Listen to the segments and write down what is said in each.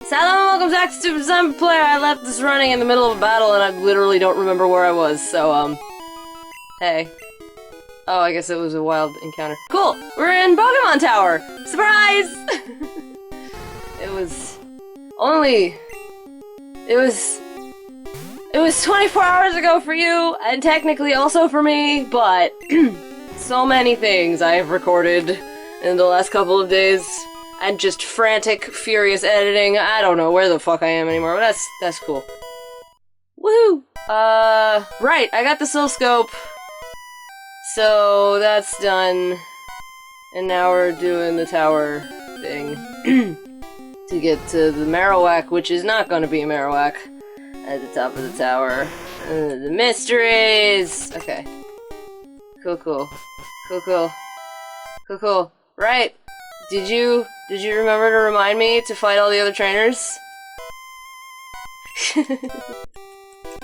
Salam, welcome back to some player. I left this running in the middle of a battle and I literally don't remember where I was, so, hey. Oh, I guess it was a wild encounter. Cool! We're in Pokemon Tower! Surprise! It was 24 hours ago for you, and technically also for me, but so many things I have recorded in the last couple of days, and just frantic, furious editing. I don't know where the fuck I am anymore, but that's cool. Woohoo! Right, I got the oscilloscope, so that's done, and now we're doing the tower thing to get to the Marowak, which is not gonna be a Marowak at the top of the tower. The mysteries! Okay. Cool. Right. Did you remember to remind me to fight all the other trainers?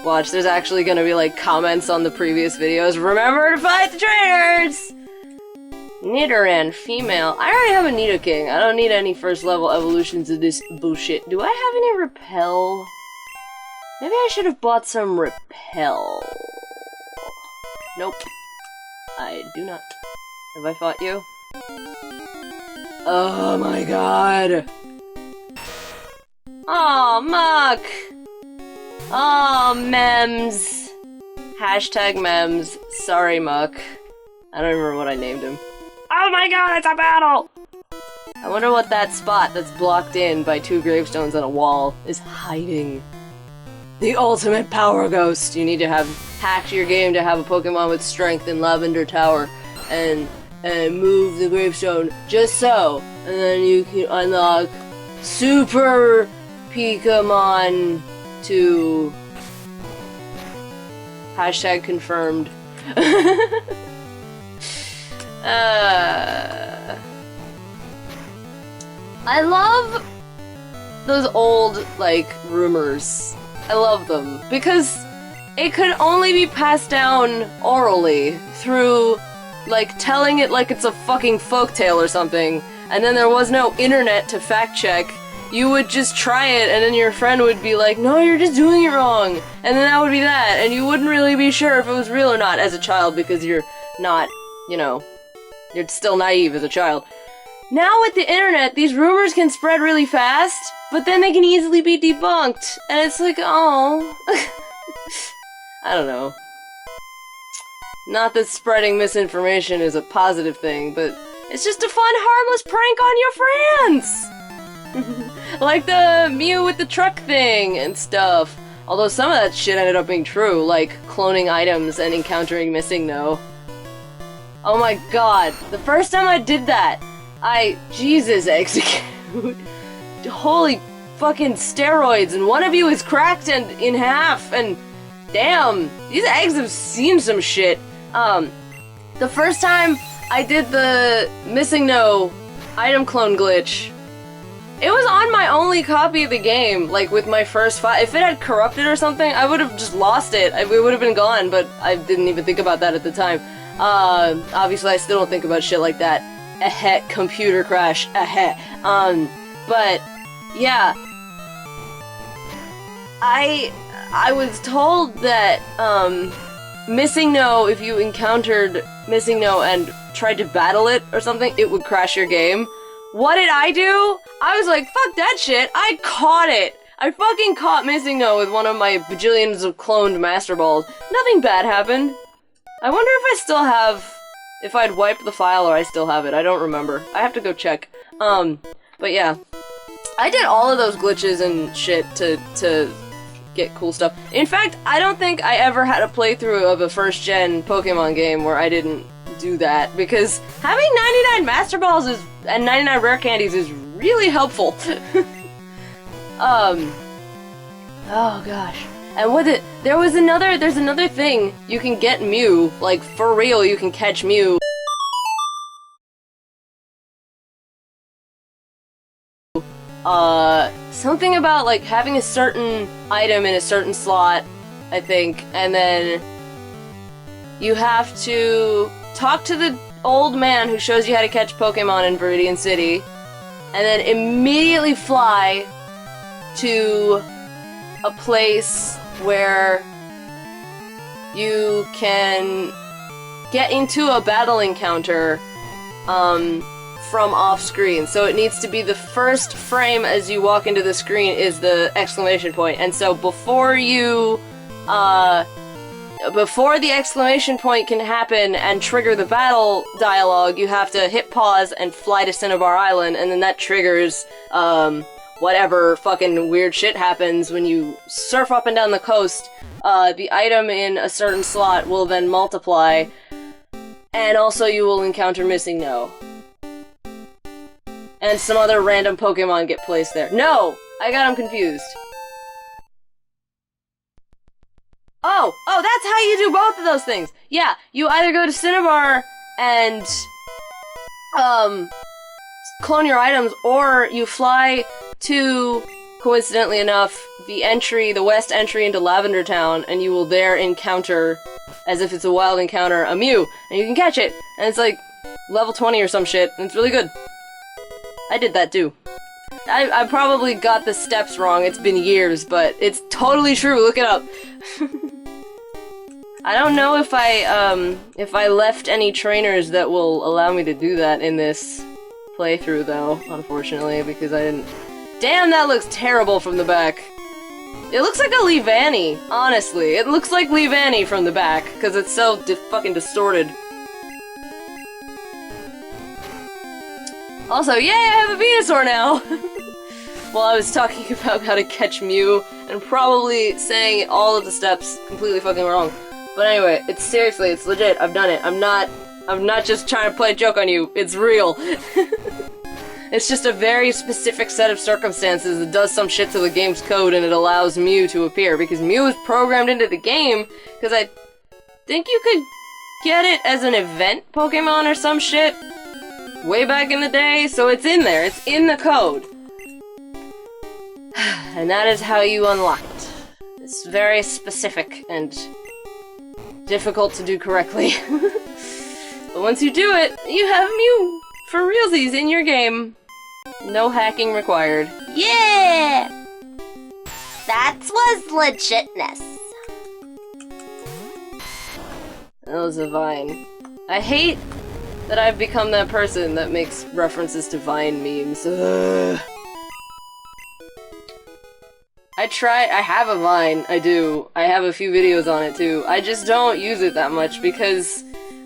Watch, there's actually gonna be like comments on the previous videos. Remember to fight the trainers! Nidoran, female. I already have a Nidoking. I don't need any first level evolutions of this bullshit. Do I have any repel? Maybe I should have bought some repel. Nope. I do not. Have I fought you? Oh my god! Aw, Muck! Aw, memes. Hashtag memes. Sorry, Muck. I don't remember what I named him. Oh my god, it's a battle! I wonder what that spot that's blocked in by 2 gravestones on a wall is hiding. The ultimate power ghost! You need to have hacked your game to have a Pokemon with strength in Lavender Tower and move the gravestone just so, and then you can unlock Super Pokemon 2. Hashtag confirmed. I love those old, like, rumors. I love them. Because it could only be passed down orally through, like, telling it like it's a fucking folktale or something, and then there was no internet to fact check. You would just try it, and then your friend would be like, no, you're just doing it wrong, and then that would be that, and you wouldn't really be sure if it was real or not as a child because you're not, you know, you're still naive as a child. Now with the internet, these rumors can spread really fast, but then they can easily be debunked, and it's like, oh. I don't know. Not that spreading misinformation is a positive thing, but it's just a fun, harmless prank on your friends! Like the Mew with the truck thing and stuff. Although some of that shit ended up being true, like cloning items and encountering Missing No. Oh my god, the first time I did that, Jesus, execute. Holy fucking steroids, and one of you is cracked and in half, and damn, these eggs have seen some shit. The first time I did the Missing No item clone glitch, it was on my only copy of the game, like with my first file. If it had corrupted or something, I would have just lost it. It would have been gone, but I didn't even think about that at the time. Obviously I still don't think about shit like that. Computer crash, but, yeah. I was told that, Missing No, if you encountered Missing No and tried to battle it or something, it would crash your game. What did I do? I was like, fuck that shit, I caught it! I fucking caught Missing No with one of my bajillions of cloned Master Balls. Nothing bad happened. I wonder if I still have... if I'd wiped the file or I still have it. I don't remember. I have to go check. But yeah. I did all of those glitches and shit to get cool stuff. In fact, I don't think I ever had a playthrough of a first-gen Pokemon game where I didn't do that, because having 99 Master Balls and 99 Rare Candies is really helpful. Oh gosh. And with it, there's another thing. You can get Mew, like, for real, you can catch Mew. Something about, like, having a certain item in a certain slot, I think, and then you have to talk to the old man who shows you how to catch Pokemon in Viridian City, and then immediately fly to a place where you can get into a battle encounter from off-screen. So it needs to be the first frame as you walk into the screen is the exclamation point. And so before you, before the exclamation point can happen and trigger the battle dialogue, you have to hit pause and fly to Cinnabar Island, and then that triggers, whatever fucking weird shit happens when you surf up and down the coast. The item in a certain slot will then multiply, and also you will encounter Missing No. And some other random Pokemon get placed there. No! I got him confused. Oh! Oh, that's how you do both of those things! Yeah, you either go to Cinnabar and, clone your items, or you fly to, coincidentally enough, the west entry into Lavender Town, and you will there encounter, as if it's a wild encounter, a Mew, and you can catch it, and it's like level 20 or some shit, and it's really good. I did that too. I probably got the steps wrong, it's been years, but it's totally true, look it up. I don't know if I left any trainers that will allow me to do that in this playthrough, though, unfortunately, because I didn't... Damn, that looks terrible from the back. It looks like a Leavanny, honestly. It looks like Leavanny from the back, because it's so fucking distorted. Also, yay, I have a Venusaur now! Well, I was talking about how to catch Mew, and probably saying all of the steps completely fucking wrong. But anyway, it's seriously, it's legit, I've done it. I'm not just trying to play a joke on you, it's real. It's just a very specific set of circumstances that does some shit to the game's code and it allows Mew to appear, because Mew is programmed into the game, because I think you could get it as an event Pokemon or some shit way back in the day, so it's in there, it's in the code. And that is how you unlock it. It's very specific and difficult to do correctly. But once you do it, you have Mew for realsies in your game. No hacking required. Yeah! That was legitness. That was a Vine. I hate that I've become that person that makes references to Vine memes. Ugh. I have a Vine, I do. I have a few videos on it too. I just don't use it that much because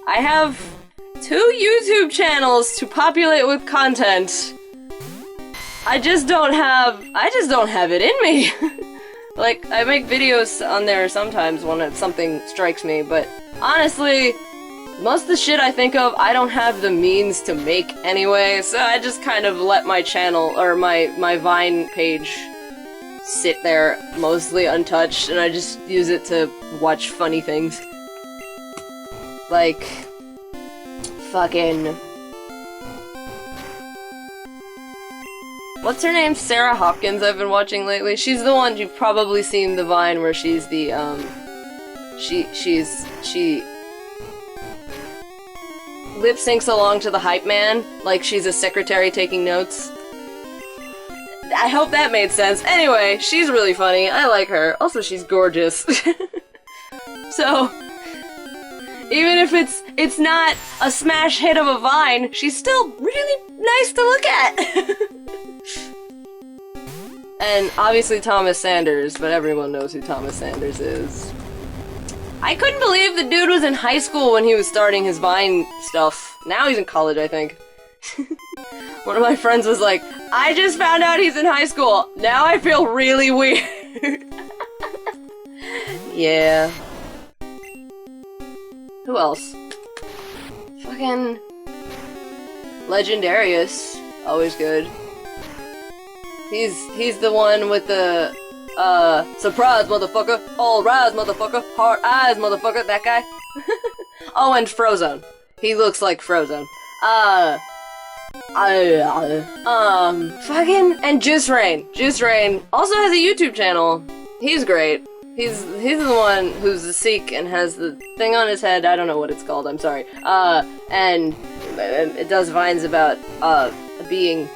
I have 2 YouTube channels to populate with content. I just don't have it in me. Like, I make videos on there sometimes when something strikes me, but honestly, most of the shit I think of, I don't have the means to make anyway, so I just kind of let my channel, or my Vine page sit there mostly untouched, and I just use it to watch funny things. Like, fucking... What's her name? Sarah Hopkins I've been watching lately. She's the one you've probably seen the Vine where she's the, she lip syncs along to the hype man, like she's a secretary taking notes. I hope that made sense. Anyway, she's really funny. I like her. Also, she's gorgeous. So, even if it's not a smash hit of a Vine, she's still really nice to look at. And obviously Thomas Sanders, but everyone knows who Thomas Sanders is. I couldn't believe the dude was in high school when he was starting his Vine stuff. Now he's in college, I think. One of my friends was like, I just found out he's in high school. Now I feel really weird. Yeah. Who else? Fucking... Legendarius. Always good. He's the one with the, surprise, motherfucker! All rise, motherfucker! Hard eyes, motherfucker! That guy? Oh, and Frozone. He looks like Frozone. Fucking... And Juice Rain. Juice Rain also has a YouTube channel. He's great. He's the one who's a Sikh and has the thing on his head, I don't know what it's called, I'm sorry. And it does vines about, being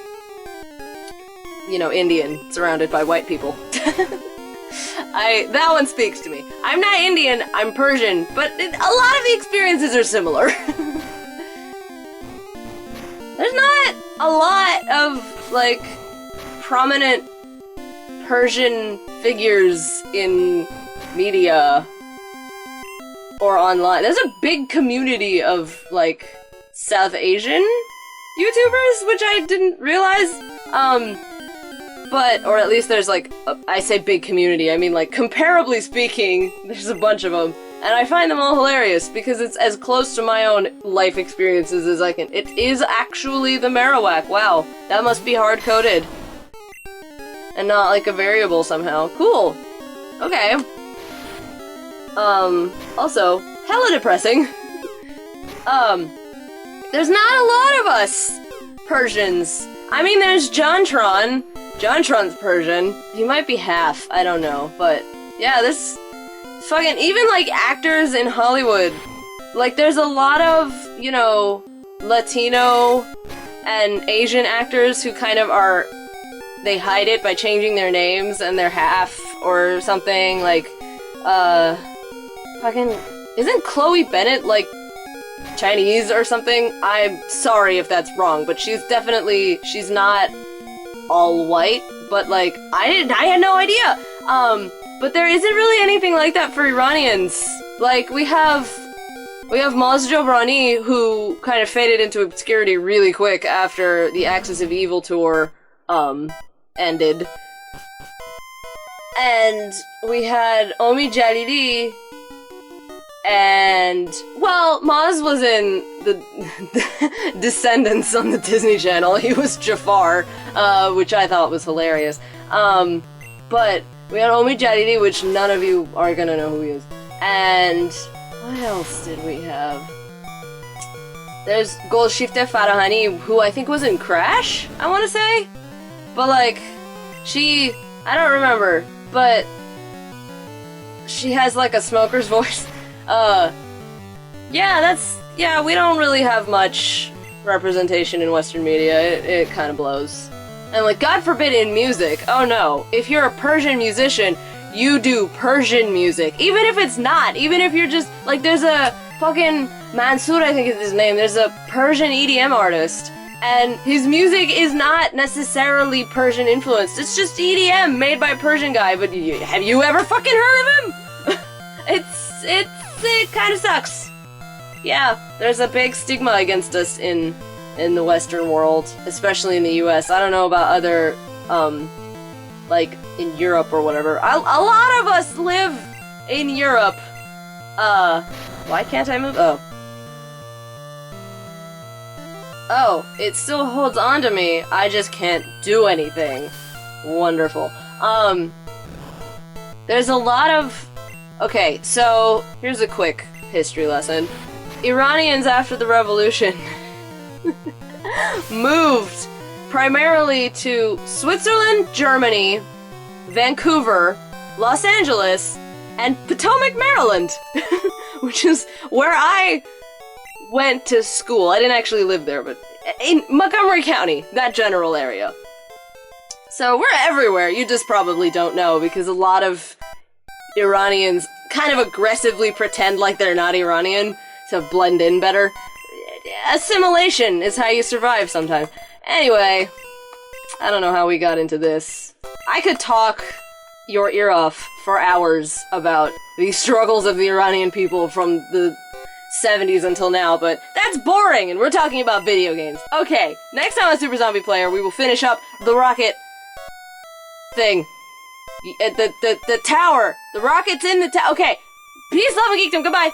you know, Indian, surrounded by white people. That one speaks to me. I'm not Indian, I'm Persian, but a lot of the experiences are similar. There's not a lot of, like, prominent Persian figures in media or online. There's a big community of, like, South Asian YouTubers, which I didn't realize. But, or at least there's, like, I say big community, I mean, like, comparably speaking, there's a bunch of them. And I find them all hilarious, because it's as close to my own life experiences as I can. It is actually the Marowak, wow. That must be hard-coded. And not, like, a variable somehow. Cool. Okay. Also, hella depressing. There's not a lot of us Persians. I mean, there's Jontron. Jontron's Persian. He might be half, I don't know. But, yeah, this fucking, even, like, actors in Hollywood. Like, there's a lot of, you know, Latino and Asian actors who kind of are, they hide it by changing their names and they're half or something. Like, fucking, isn't Chloe Bennett, like, Chinese or something? I'm sorry if that's wrong, but she's definitely, she's not all white, but, like, I had no idea. But there isn't really anything like that for Iranians. Like, we have Maz Jobrani, who kind of faded into obscurity really quick after the Axis of Evil tour, ended. And we had Omi Jalili, and, well, Maz was in the Descendants on the Disney Channel. He was Jafar, which I thought was hilarious. But we had Omi Jalili, which none of you are gonna know who he is. And what else did we have? There's Golshifteh Farahani, who I think was in Crash, I want to say? But, like, she, I don't remember, but she has, like, a smoker's voice. Yeah, we don't really have much representation in Western media. It kind of blows. And, like, God forbid in music, oh no, if you're a Persian musician, you do Persian music. Even if it's not, even if you're just, like, there's a fucking Mansoor, I think is his name, there's a Persian EDM artist, and his music is not necessarily Persian influenced, it's just EDM made by a Persian guy, but have you ever fucking heard of him? It kind of sucks. Yeah, there's a big stigma against us in the Western world, especially in the US. I don't know about other, like, in Europe or whatever. A lot of us live in Europe. Why can't I move? Oh, it still holds on to me. I just can't do anything. Wonderful. There's a lot of... Okay, so here's a quick history lesson. Iranians after the revolution moved primarily to Switzerland, Germany, Vancouver, Los Angeles, and Potomac, Maryland, which is where I went to school. I didn't actually live there, but in Montgomery County, that general area. So we're everywhere. You just probably don't know, because a lot of Iranians kind of aggressively pretend like they're not Iranian to blend in better. Assimilation is how you survive sometimes. Anyway, I don't know how we got into this. I could talk your ear off for hours about the struggles of the Iranian people from the 70s until now, but that's boring, and we're talking about video games. Okay, next time on Super Zombie Player, we will finish up the rocket thing. The tower. The rocket's in the tower. Okay. Peace, love, and geekdom. Goodbye.